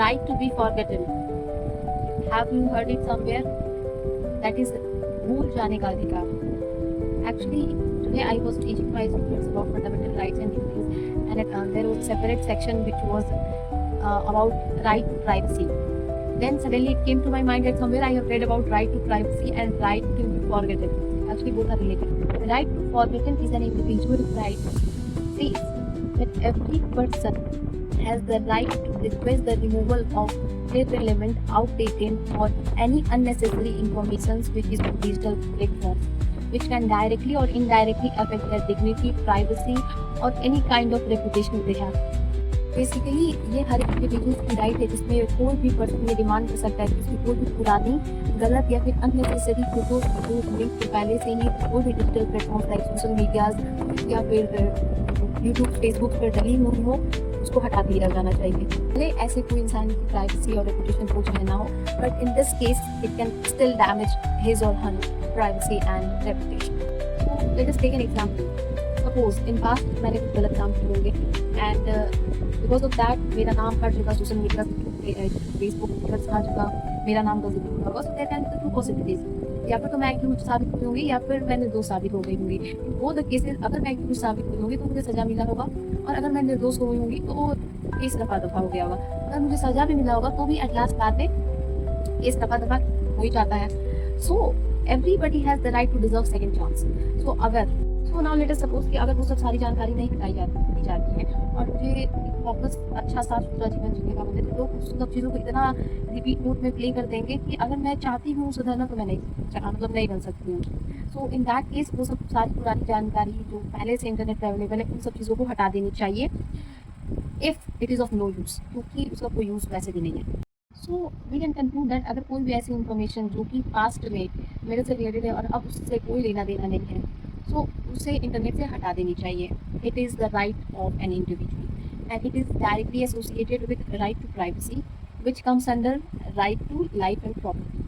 right to be forgotten. Have you heard it somewhere? That is भूल जाने का अधिकार. Actually, today I was teaching my students about fundamental rights and duties, and there was a separate section which was about right to privacy. Then suddenly it came to my mind that somewhere I have read about right to privacy and right to be forgotten. Actually, both are related. Right to forgotten is an individual right. Says that every person has the right to request the removal of irrelevant, outdated, or any unnecessary information which is on digital platforms, which can directly or indirectly affect their dignity, privacy, or any kind of reputation they have. Basically ये हर एक individual की right है जिसमें कोई भी person ये demand कर सकता है कि उसकी कोई भी पुरानी गलत या फिर अननेसेसरी फोटोज जो लिंक के पहले से ही कोई भी digital platform like social medias या फिर यूट्यूब फेसबुक पर डली हुई हो उसको हटा दिया जाना चाहिए. भले ऐसे कोई इंसान की प्राइवेसी और रेपुटेशन को चाहे ना हो, but in this case it can still damage his or her privacy and reputation. So let us take an example. Suppose in past मैंने कुछ गलत काम किए होंगे एंड बिकॉज ऑफ दैट मेरा नाम हर जगह सोशल मीडिया फेसबुक हर जगह मेरा नाम का जिक्र होगा. So there can be two possibilities. या फिर तो मैं एक्यूज साबित हुई होंगी या फिर मैं निर्दोष साबित हो गई होंगी. वो द केसेस अगर मैं एक्यूज साबित हुई होंगी तो मुझे सजा मिला होगा, और अगर मैं निर्दोष हुई होंगी तो केस रफा दफा हो गया होगा. अगर मुझे सजा भी मिला होगा तो भी एट लास्ट बाद में केस रफा दफा हो ही जाता है. So everybody has the right to deserve second chance. So now let us suppose कि अगर वो सब सारी जानकारी नहीं बताई जाती है और मुझे वापस अच्छा साफ सुथरा जीवन जीने का मतलब लोग उस सब चीज़ों को इतना रिपीट मोड में प्ले कर देंगे कि अगर मैं चाहती हूँ सुधरना तो मैं नहीं बन सकती हूँ. सो इन दैट केस वो सब सारी पुरानी जानकारी जो पहले से इंटरनेट पर अवेलेबल है उन सब चीज़ों को हटा देनी चाहिए if it is of no use, क्योंकि उसका कोई यूज़ वैसे भी नहीं है. So we can conclude that अगर कोई भी ऐसी इन्फॉर्मेशन जो कि पास्ट में मेरे से रिलेटेड है और अब उससे कोई लेना देना नहीं है, सो उसे इंटरनेट से हटा देनी चाहिए. It is the right of an individual and it is directly associated with right to privacy, which comes under right to life and property.